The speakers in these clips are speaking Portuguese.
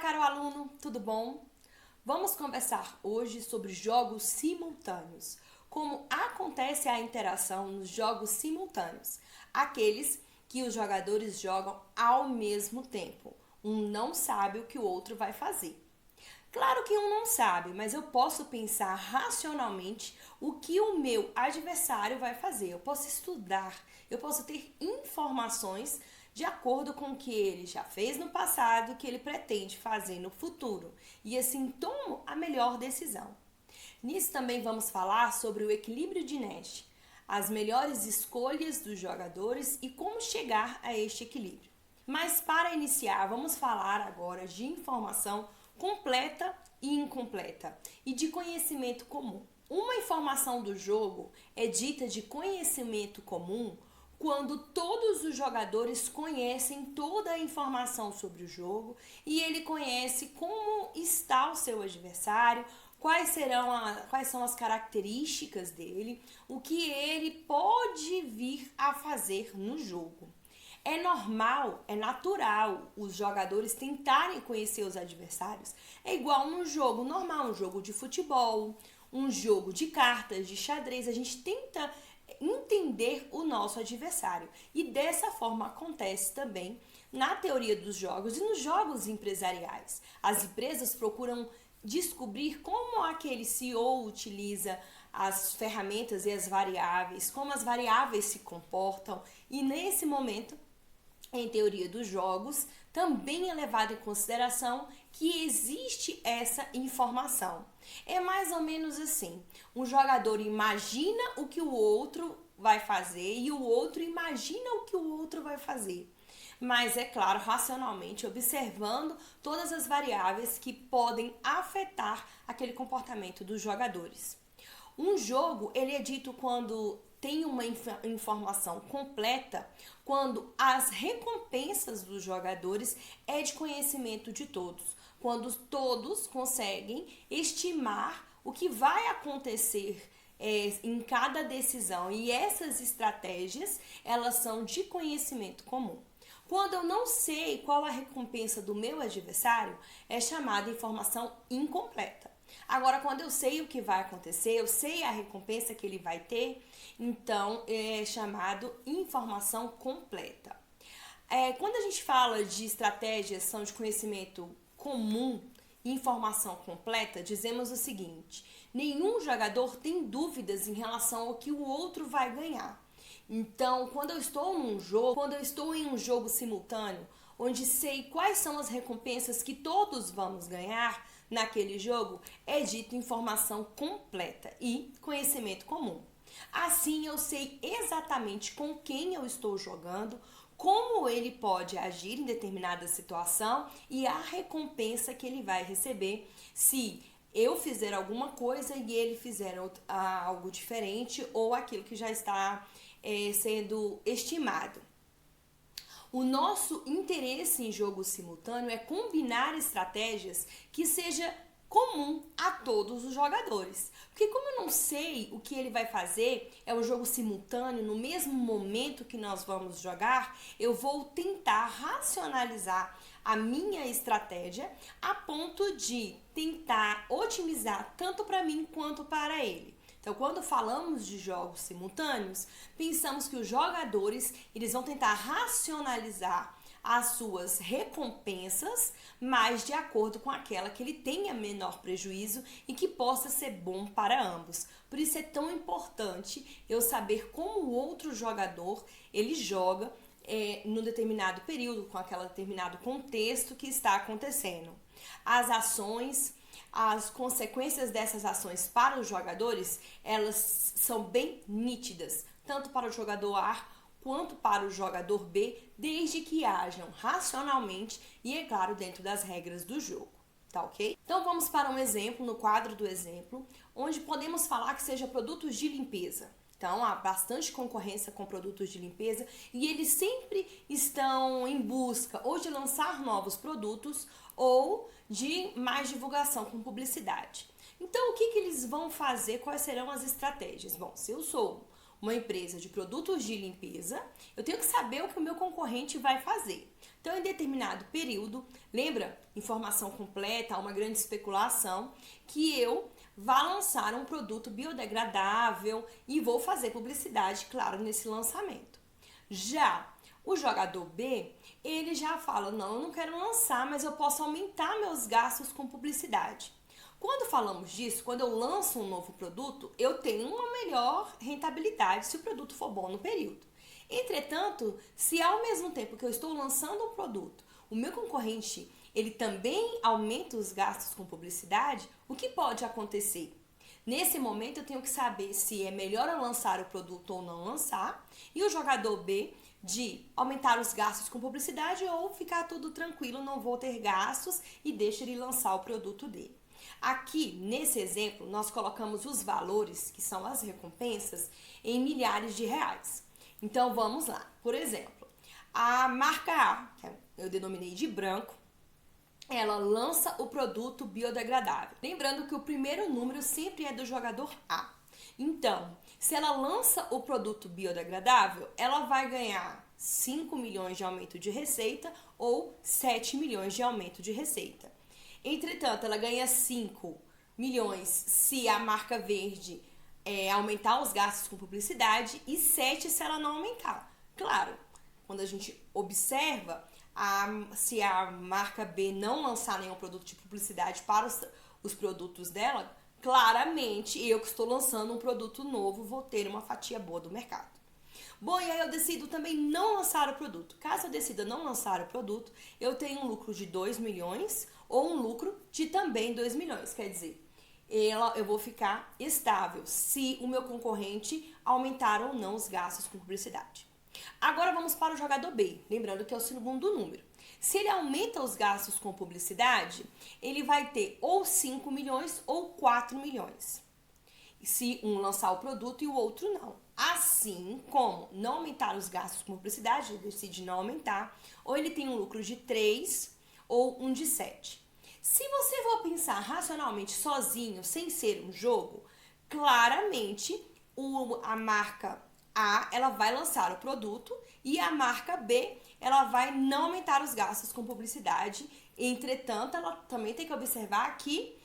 caro aluno, tudo bom? Vamos conversar hoje sobre jogos simultâneos. Como acontece a interação nos jogos simultâneos, aqueles que os jogadores jogam ao mesmo tempo. Um não sabe o que o outro vai fazer. Claro que um não sabe, mas eu posso pensar racionalmente o que o meu adversário vai fazer. Eu posso estudar, eu posso ter informações de acordo com o que ele já fez no passado e o que ele pretende fazer no futuro. E assim tomo a melhor decisão. Nisso também vamos falar sobre o equilíbrio de Nash, as melhores escolhas dos jogadores e como chegar a este equilíbrio. Mas para iniciar, vamos falar agora de informação completa e incompleta e de conhecimento comum. Uma informação do jogo é dita de conhecimento comum quando todos os jogadores conhecem toda a informação sobre o jogo e ele conhece como está o seu adversário, quais são as características dele, o que ele pode vir a fazer no jogo. É normal, é natural os jogadores tentarem conhecer os adversários. É igual num jogo normal, um jogo de futebol, um jogo de cartas, de xadrez. A gente tenta entender o nosso adversário. E dessa forma acontece também na teoria dos jogos e nos jogos empresariais. As empresas procuram descobrir como aquele CEO utiliza as ferramentas e as variáveis, como as variáveis se comportam, e nesse momento, em teoria dos jogos, também é levado em consideração que existe essa informação. É mais ou menos assim, um jogador imagina o que o outro vai fazer e o outro imagina o que o outro vai fazer. Mas, é claro, racionalmente, observando todas as variáveis que podem afetar aquele comportamento dos jogadores. Um jogo, ele é dito quando tem uma informação completa, quando as recompensas dos jogadores é de conhecimento de todos, quando todos conseguem estimar o que vai acontecer em cada decisão, e essas estratégias, elas são de conhecimento comum. Quando eu não sei qual a recompensa do meu adversário, é chamada informação incompleta. Agora, quando eu sei o que vai acontecer, eu sei a recompensa que ele vai ter, então é chamado informação completa. Quando a gente fala de estratégias são de conhecimento comum e informação completa, dizemos o seguinte: nenhum jogador tem dúvidas em relação ao que o outro vai ganhar. Então, quando eu estou em um jogo simultâneo, onde sei quais são as recompensas que todos vamos ganhar naquele jogo, é dito informação completa e conhecimento comum. Assim, eu sei exatamente com quem eu estou jogando, como ele pode agir em determinada situação e a recompensa que ele vai receber se eu fizer alguma coisa e ele fizer algo diferente ou aquilo que já está sendo estimado. O nosso interesse em jogo simultâneo é combinar estratégias que seja comum a todos os jogadores. Porque como eu não sei o que ele vai fazer, é um jogo simultâneo, no mesmo momento que nós vamos jogar, eu vou tentar racionalizar a minha estratégia a ponto de tentar otimizar tanto para mim quanto para ele. Então, quando falamos de jogos simultâneos, pensamos que os jogadores eles vão tentar racionalizar as suas recompensas, mas de acordo com aquela que ele tenha menor prejuízo e que possa ser bom para ambos. Por isso é tão importante eu saber como o outro jogador ele joga num determinado período, com aquele determinado contexto que está acontecendo. As ações, as consequências dessas ações para os jogadores, elas são bem nítidas, tanto para o jogador A quanto para o jogador B, desde que hajam racionalmente e, é claro, dentro das regras do jogo, tá ok? Então vamos para um exemplo, no quadro do exemplo, onde podemos falar que seja produtos de limpeza. Então, há bastante concorrência com produtos de limpeza e eles sempre estão em busca ou de lançar novos produtos ou de mais divulgação com publicidade. Então, o que eles vão fazer? Quais serão as estratégias? Bom, se eu sou uma empresa de produtos de limpeza, eu tenho que saber o que o meu concorrente vai fazer. Então, em determinado período, lembra, informação completa, uma grande especulação, que eu vá lançar um produto biodegradável e vou fazer publicidade, claro, nesse lançamento. Já o jogador B, ele já fala, não, eu não quero lançar, mas eu posso aumentar meus gastos com publicidade. Quando falamos disso, quando eu lanço um novo produto, eu tenho uma melhor rentabilidade se o produto for bom no período. Entretanto, se ao mesmo tempo que eu estou lançando um produto, o meu concorrente ele também aumenta os gastos com publicidade, o que pode acontecer? Nesse momento eu tenho que saber se é melhor eu lançar o produto ou não lançar, e o jogador B de aumentar os gastos com publicidade ou ficar tudo tranquilo, não vou ter gastos e deixa ele lançar o produto dele. Aqui, nesse exemplo, nós colocamos os valores, que são as recompensas, em milhares de reais. Então, vamos lá. Por exemplo, a marca A, que eu denominei de branco, ela lança o produto biodegradável. Lembrando que o primeiro número sempre é do jogador A. Então, se ela lança o produto biodegradável, ela vai ganhar 5 milhões de aumento de receita ou 7 milhões de aumento de receita. Entretanto, ela ganha 5 milhões se a marca verde aumentar os gastos com publicidade e 7 se ela não aumentar. Claro, quando a gente observa, se a marca B não lançar nenhum produto de publicidade para os produtos dela, claramente eu que estou lançando um produto novo vou ter uma fatia boa do mercado. Bom, e aí eu decido também não lançar o produto. Caso eu decida não lançar o produto, eu tenho um lucro de 2 milhões ou um lucro de também 2 milhões. Quer dizer, eu vou ficar estável se o meu concorrente aumentar ou não os gastos com publicidade. Agora vamos para o jogador B, lembrando que é o segundo número. Se ele aumenta os gastos com publicidade, ele vai ter ou 5 milhões ou 4 milhões. Se um lançar o produto e o outro não. Assim como não aumentar os gastos com publicidade, ele decide não aumentar, ou ele tem um lucro de 3 ou um de 7. Se você for pensar racionalmente sozinho, sem ser um jogo, claramente a marca A ela vai lançar o produto e a marca B ela vai não aumentar os gastos com publicidade. Entretanto, ela também tem que observar que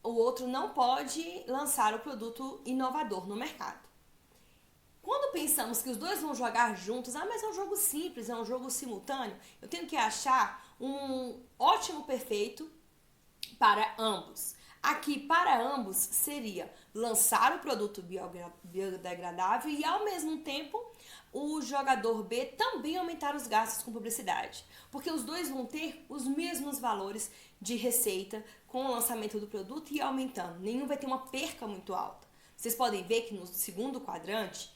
o outro não pode lançar o produto inovador no mercado. Quando pensamos que os dois vão jogar juntos, mas é um jogo simples, é um jogo simultâneo, eu tenho que achar um ótimo perfeito para ambos. Aqui, para ambos, seria lançar o produto biodegradável e, ao mesmo tempo, o jogador B também aumentar os gastos com publicidade. Porque os dois vão ter os mesmos valores de receita com o lançamento do produto e aumentando. Nenhum vai ter uma perca muito alta. Vocês podem ver que no segundo quadrante,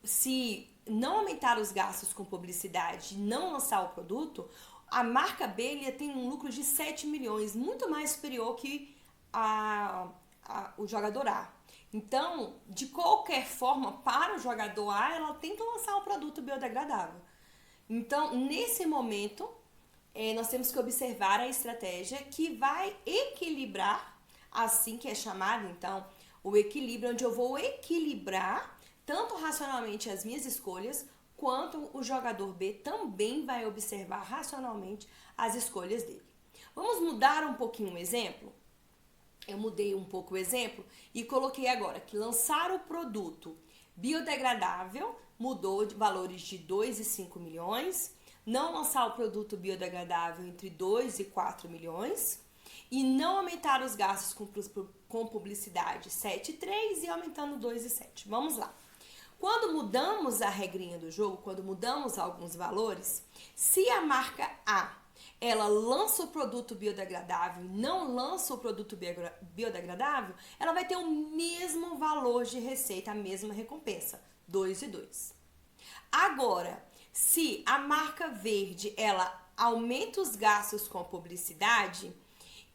se não aumentar os gastos com publicidade e não lançar o produto, a marca B tem um lucro de 7 milhões, muito mais superior que o jogador A. Então, de qualquer forma, para o jogador A, ela tem que lançar um produto biodegradável. Então, nesse momento, nós temos que observar a estratégia que vai equilibrar, assim que é chamado, então, o equilíbrio, onde eu vou equilibrar tanto racionalmente as minhas escolhas, quanto o jogador B também vai observar racionalmente as escolhas dele. Vamos mudar um pouquinho o exemplo? Eu mudei um pouco o exemplo e coloquei agora que lançar o produto biodegradável mudou de valores de 2 e 5 milhões, não lançar o produto biodegradável entre 2 e 4 milhões e não aumentar os gastos com publicidade 7 e 3 e aumentando 2 e 7. Vamos lá. Quando mudamos a regrinha do jogo, quando mudamos alguns valores, se a marca A ela lança o produto biodegradável e não lança o produto biodegradável, ela vai ter o mesmo valor de receita, a mesma recompensa, 2 e 2. Agora, se a marca verde ela aumenta os gastos com a publicidade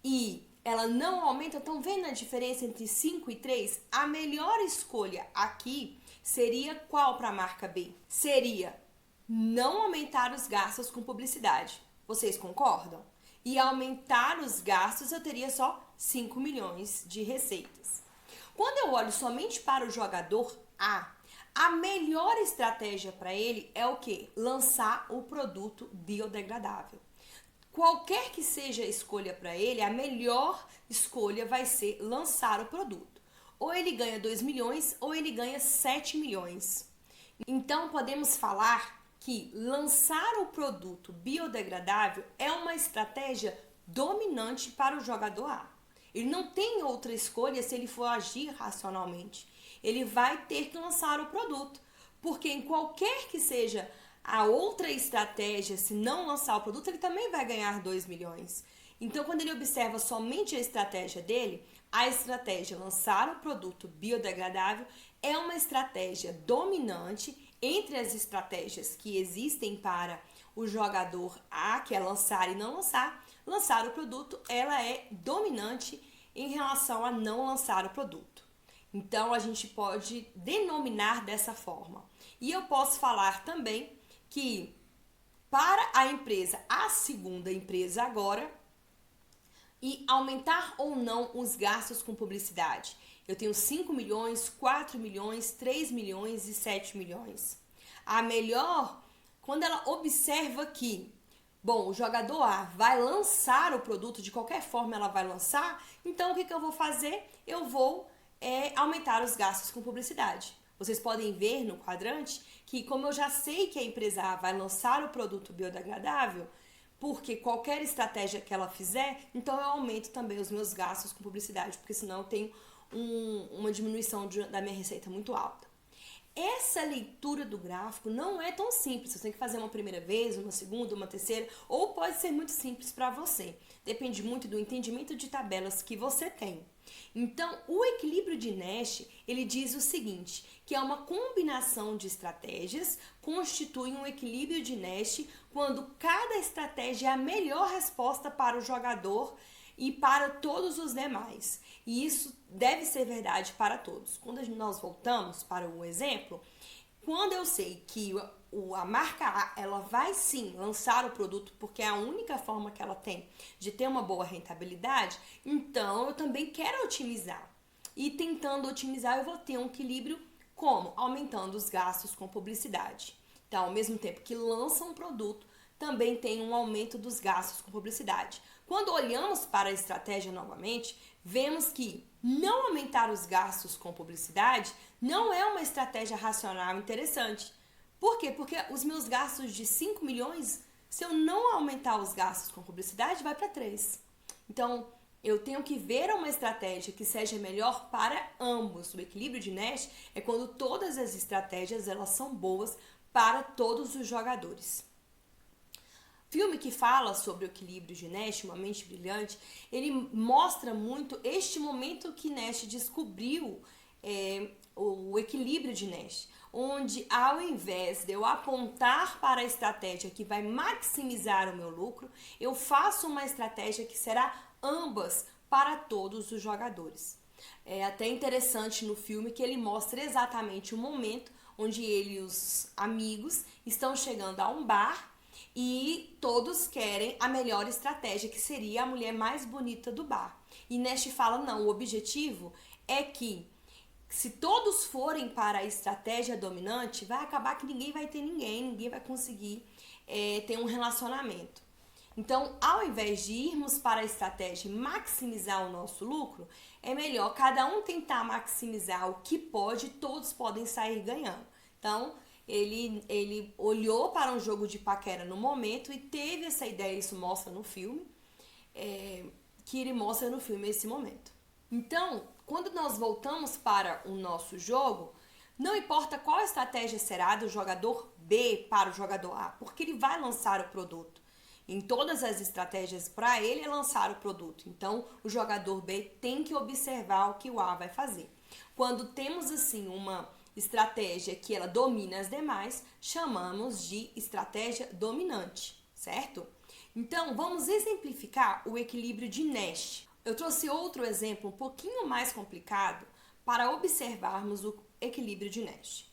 e ela não aumenta, estão vendo a diferença entre 5 e 3? A melhor escolha aqui seria qual para a marca B? Seria não aumentar os gastos com publicidade. Vocês concordam? E aumentar os gastos eu teria só 5 milhões de receitas. Quando eu olho somente para o jogador A. A melhor estratégia para ele é o quê? Lançar o produto biodegradável. Qualquer que seja a escolha para ele, a melhor escolha vai ser lançar o produto. Ou ele ganha 2 milhões ou ele ganha 7 milhões. Então podemos falar que lançar o produto biodegradável é uma estratégia dominante para o jogador A. Ele não tem outra escolha se ele for agir racionalmente. Ele vai ter que lançar o produto, porque em qualquer que seja a outra estratégia, se não lançar o produto, ele também vai ganhar 2 milhões. Então, quando ele observa somente a estratégia dele, a estratégia lançar o produto biodegradável é uma estratégia dominante entre as estratégias que existem para o jogador A, que é lançar e não lançar. Lançar o produto, ela é dominante em relação a não lançar o produto. Então, a gente pode denominar dessa forma. E eu posso falar também que para a empresa, a segunda empresa agora, e aumentar ou não os gastos com publicidade. Eu tenho 5 milhões, 4 milhões, 3 milhões e 7 milhões. A melhor, quando ela observa que, bom, o jogador A vai lançar o produto, de qualquer forma ela vai lançar, então o que eu vou fazer? Eu vou aumentar os gastos com publicidade. Vocês podem ver no quadrante que, como eu já sei que a empresa A vai lançar o produto biodegradável, porque qualquer estratégia que ela fizer, então eu aumento também os meus gastos com publicidade, porque senão eu tenho uma diminuição da minha receita muito alta. Essa leitura do gráfico não é tão simples, você tem que fazer uma primeira vez, uma segunda, uma terceira, ou pode ser muito simples para você. Depende muito do entendimento de tabelas que você tem. Então, o equilíbrio de Nash, ele diz o seguinte, que é uma combinação de estratégias constitui um equilíbrio de Nash quando cada estratégia é a melhor resposta para o jogador e para todos os demais. E isso deve ser verdade para todos. Quando nós voltamos para o exemplo, quando eu sei que a marca A, ela vai sim lançar o produto porque é a única forma que ela tem de ter uma boa rentabilidade, então eu também quero otimizar. E tentando otimizar, eu vou ter um equilíbrio como? Aumentando os gastos com publicidade. Então, ao mesmo tempo que lançam um produto, também tem um aumento dos gastos com publicidade. Quando olhamos para a estratégia novamente, vemos que não aumentar os gastos com publicidade não é uma estratégia racional interessante. Por quê? Porque os meus gastos de 5 milhões, se eu não aumentar os gastos com publicidade, vai para 3. Então, eu tenho que ver uma estratégia que seja melhor para ambos. O equilíbrio de Nash é quando todas as estratégias elas são boas para todos os jogadores. Filme que fala sobre o equilíbrio de Nash, Uma Mente Brilhante, ele mostra muito este momento que Nash descobriu o equilíbrio de Nash, onde ao invés de eu apontar para a estratégia que vai maximizar o meu lucro, eu faço uma estratégia que será ambas para todos os jogadores. É até interessante no filme que ele mostra exatamente o momento onde ele e os amigos estão chegando a um bar e todos querem a melhor estratégia, que seria a mulher mais bonita do bar. E Nash fala, não, o objetivo é que se todos forem para a estratégia dominante, vai acabar que ninguém vai ter ninguém vai conseguir ter um relacionamento. Então, ao invés de irmos para a estratégia e maximizar o nosso lucro, é melhor cada um tentar maximizar o que pode, todos podem sair ganhando. Então, ele olhou para um jogo de paquera no momento e teve essa ideia, isso mostra no filme, que ele mostra no filme esse momento. Então, quando nós voltamos para o nosso jogo, não importa qual estratégia será do jogador B para o jogador A, porque ele vai lançar o produto. Em todas as estratégias para ele é lançar o produto. Então, o jogador B tem que observar o que o A vai fazer. Quando temos assim uma estratégia que ela domina as demais, chamamos de estratégia dominante, certo? Então, vamos exemplificar o equilíbrio de Nash. Eu trouxe outro exemplo um pouquinho mais complicado para observarmos o equilíbrio de Nash.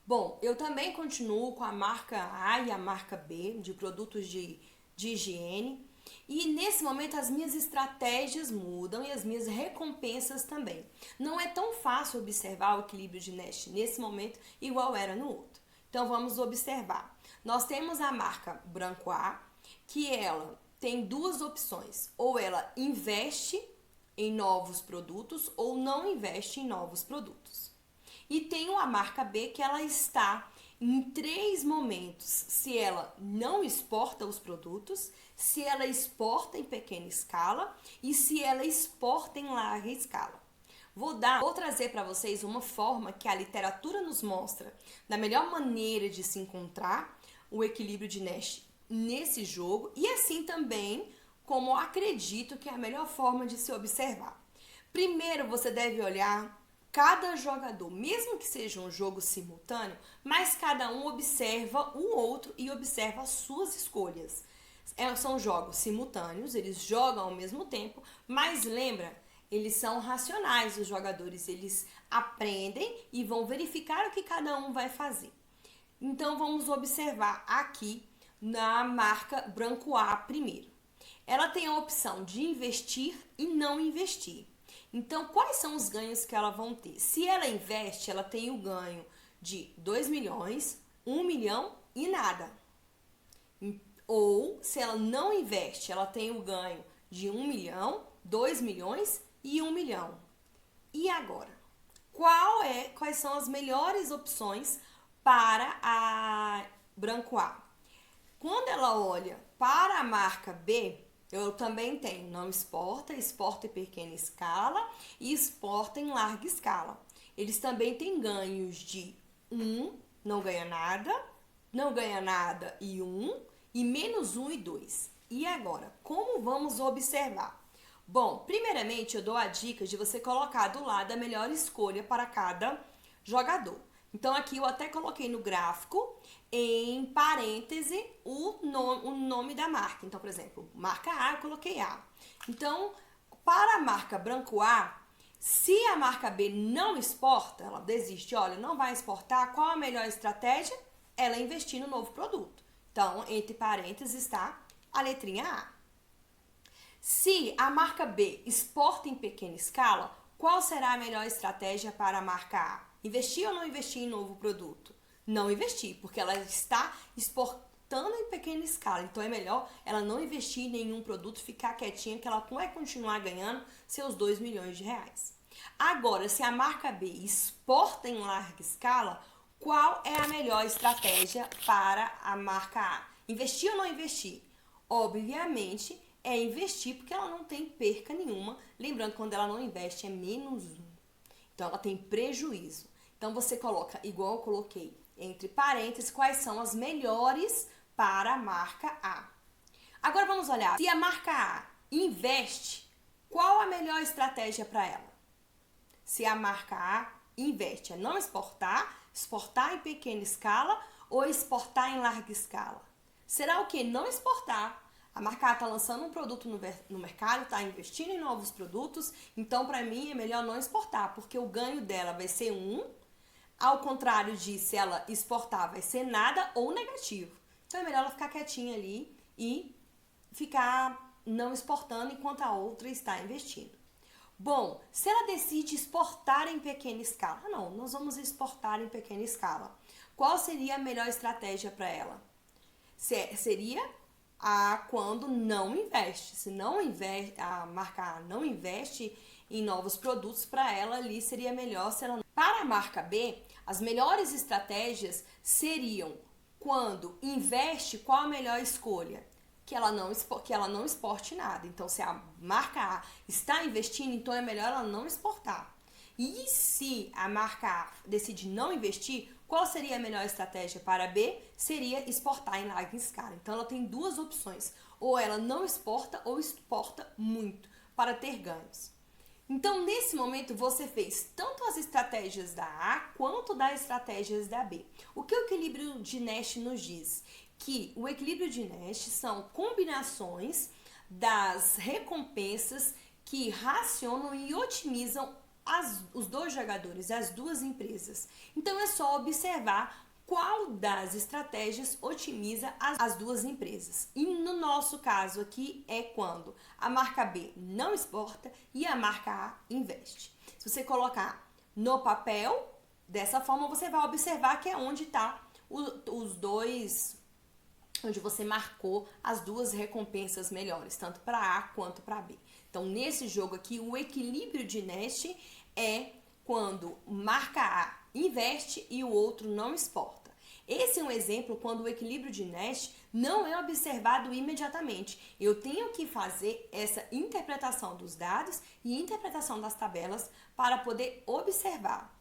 Bom, eu também continuo com a marca A e a marca B de produtos de higiene E nesse momento as minhas estratégias mudam e as minhas recompensas também. Não é tão fácil observar o equilíbrio de Nash nesse momento igual era no outro. Então vamos observar. Nós temos a marca Branco A, que ela tem duas opções. Ou ela investe em novos produtos ou não investe em novos produtos. E tem a marca B, que ela está em 3 momentos: se ela não exporta os produtos, se ela exporta em pequena escala e se ela exporta em larga escala. Vou trazer para vocês uma forma que a literatura nos mostra da melhor maneira de se encontrar o equilíbrio de Nash nesse jogo e assim também como eu acredito que é a melhor forma de se observar. Primeiro você deve olhar cada jogador, mesmo que seja um jogo simultâneo, mas cada um observa o outro e observa as suas escolhas. São jogos simultâneos, eles jogam ao mesmo tempo, mas lembra, eles são racionais, os jogadores, eles aprendem e vão verificar o que cada um vai fazer. Então vamos observar aqui na marca Branco A primeiro. Ela tem a opção de investir e não investir. Então, quais são os ganhos que ela vão ter? Se ela investe, ela tem o ganho de 2 milhões, 1 milhão e nada. Ou, se ela não investe, ela tem o ganho de 1 milhão, 2 milhões e 1 milhão. E agora? Quais são as melhores opções para a Branco A? Quando ela olha para a marca B, eu também tenho não exporta, exporta em pequena escala e exporta em larga escala. Eles também têm ganhos de 1, não ganha nada e 1, e menos 1 e 2. E agora, como vamos observar? Bom, primeiramente eu dou a dica de você colocar do lado a melhor escolha para cada jogador. Então aqui eu até coloquei no gráfico, em parêntese, o nome da marca. Então, por exemplo, marca A, eu coloquei A. Então, para a marca Branco A, se a marca B não exporta, ela desiste, olha, não vai exportar, qual a melhor estratégia? Ela investir no novo produto. Então, entre parênteses está a letrinha A. Se a marca B exporta em pequena escala, qual será a melhor estratégia para a marca A? Investir ou não investir em novo produto? Não investir, porque ela está exportando em pequena escala. Então é melhor ela não investir em nenhum produto, ficar quietinha, que ela vai continuar ganhando seus 2 milhões de reais. Agora, se a marca B exporta em larga escala, qual é a melhor estratégia para a marca A? Investir ou não investir? Obviamente é investir, porque ela não tem perca nenhuma. Lembrando, quando ela não investe é menos 1. Então ela tem prejuízo. Então você coloca, igual eu coloquei, entre parênteses, quais são as melhores para a marca A. Agora vamos olhar, se a marca A investe, qual a melhor estratégia para ela? Se a marca A investe, é não exportar, exportar em pequena escala ou exportar em larga escala? Será o que? Não exportar. A marca A está lançando um produto no mercado, está investindo em novos produtos, então para mim é melhor não exportar, porque o ganho dela vai ser 1, ao contrário de se ela exportar vai ser nada ou negativo. Então é melhor ela ficar quietinha ali e ficar não exportando enquanto a outra está investindo. Bom, se ela decide exportar em pequena escala, não, nós vamos exportar em pequena escala. Qual seria a melhor estratégia para ela? Seria quando não investe. Se não investe, a marca A não investe em novos produtos, para ela ali seria melhor se ela não. Para a marca B, as melhores estratégias seriam quando investe, qual a melhor escolha? Que ela não exporte nada. Então, se a marca A está investindo, então é melhor ela não exportar. E se a marca A decide não investir, qual seria a melhor estratégia para B? Seria exportar em larga escala. Então, ela tem duas opções. Ou ela não exporta ou exporta muito para ter ganhos. Então, nesse momento, você fez tanto as estratégias da A quanto das estratégias da B. O que o equilíbrio de Nash nos diz? Que o equilíbrio de Nash são combinações das recompensas que racionam e otimizam os dois jogadores, as duas empresas. Então, é só observar qual das estratégias otimiza as duas empresas. E no nosso caso aqui é quando a marca B não exporta e a marca A investe. Se você colocar no papel, dessa forma você vai observar que é onde está os dois, onde você marcou as duas recompensas melhores, tanto para A quanto para B. Então, nesse jogo aqui, o equilíbrio de Nest é quando marca A investe e o outro não exporta. Esse é um exemplo quando o equilíbrio de Nest não é observado imediatamente. Eu tenho que fazer essa interpretação dos dados e interpretação das tabelas para poder observar.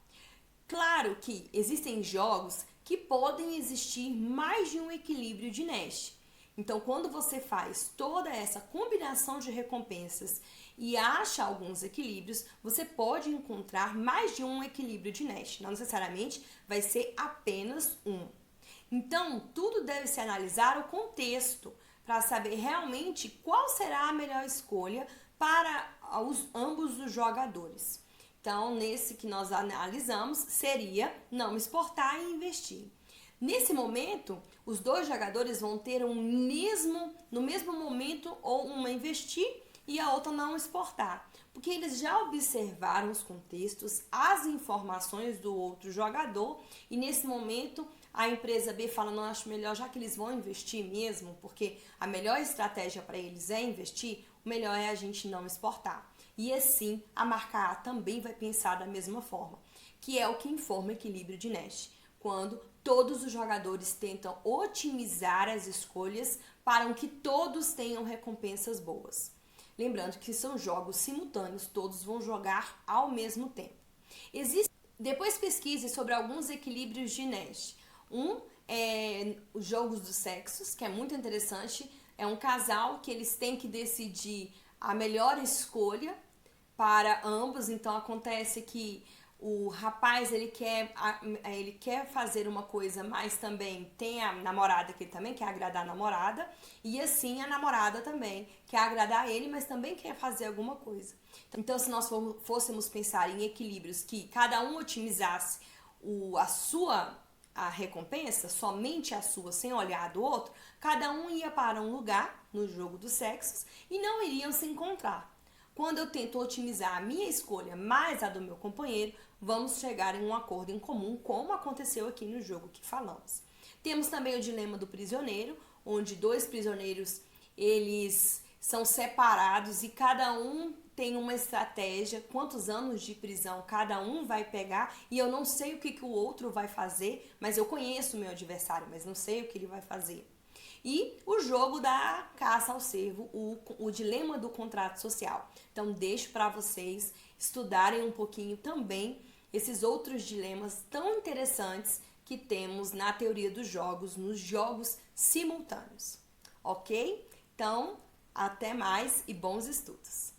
Claro que existem jogos que podem existir mais de um equilíbrio de Nest. Então, quando você faz toda essa combinação de recompensas e acha alguns equilíbrios, você pode encontrar mais de um equilíbrio de Nest. Não necessariamente vai ser apenas um. Então, tudo deve se analisar o contexto para saber realmente qual será a melhor escolha para ambos os jogadores. Então, nesse que nós analisamos, seria não exportar e investir. Nesse momento, os dois jogadores vão ter no mesmo momento, ou uma investir e a outra não exportar. Porque eles já observaram os contextos, as informações do outro jogador e nesse momento a empresa B fala, não, acho melhor, já que eles vão investir mesmo, porque a melhor estratégia para eles é investir, o melhor é a gente não exportar. E assim, a marca A também vai pensar da mesma forma, que é o que informa o equilíbrio de Nest, quando todos os jogadores tentam otimizar as escolhas para que todos tenham recompensas boas. Lembrando que são jogos simultâneos, todos vão jogar ao mesmo tempo. Depois pesquise sobre alguns equilíbrios de Nest. Um é os jogos dos sexos, que é muito interessante. É um casal que eles têm que decidir a melhor escolha para ambos. Então acontece que o rapaz ele quer fazer uma coisa, mas também tem a namorada que ele também quer agradar a namorada, e assim a namorada também quer agradar ele, mas também quer fazer alguma coisa. Então, se nós fôssemos pensar em equilíbrios que cada um otimizasse a recompensa, somente a sua, sem olhar a do outro, cada um ia para um lugar no jogo dos sexos e não iriam se encontrar. Quando eu tento otimizar a minha escolha mais a do meu companheiro, vamos chegar em um acordo em comum, como aconteceu aqui no jogo que falamos. Temos também o dilema do prisioneiro, onde dois prisioneiros eles são separados e cada um tem uma estratégia, quantos anos de prisão cada um vai pegar, e eu não sei o que o outro vai fazer, mas eu conheço o meu adversário, mas não sei o que ele vai fazer. E o jogo da caça ao cervo, o dilema do contrato social. Então, deixo para vocês estudarem um pouquinho também esses outros dilemas tão interessantes que temos na teoria dos jogos, nos jogos simultâneos. Ok? Então, até mais e bons estudos!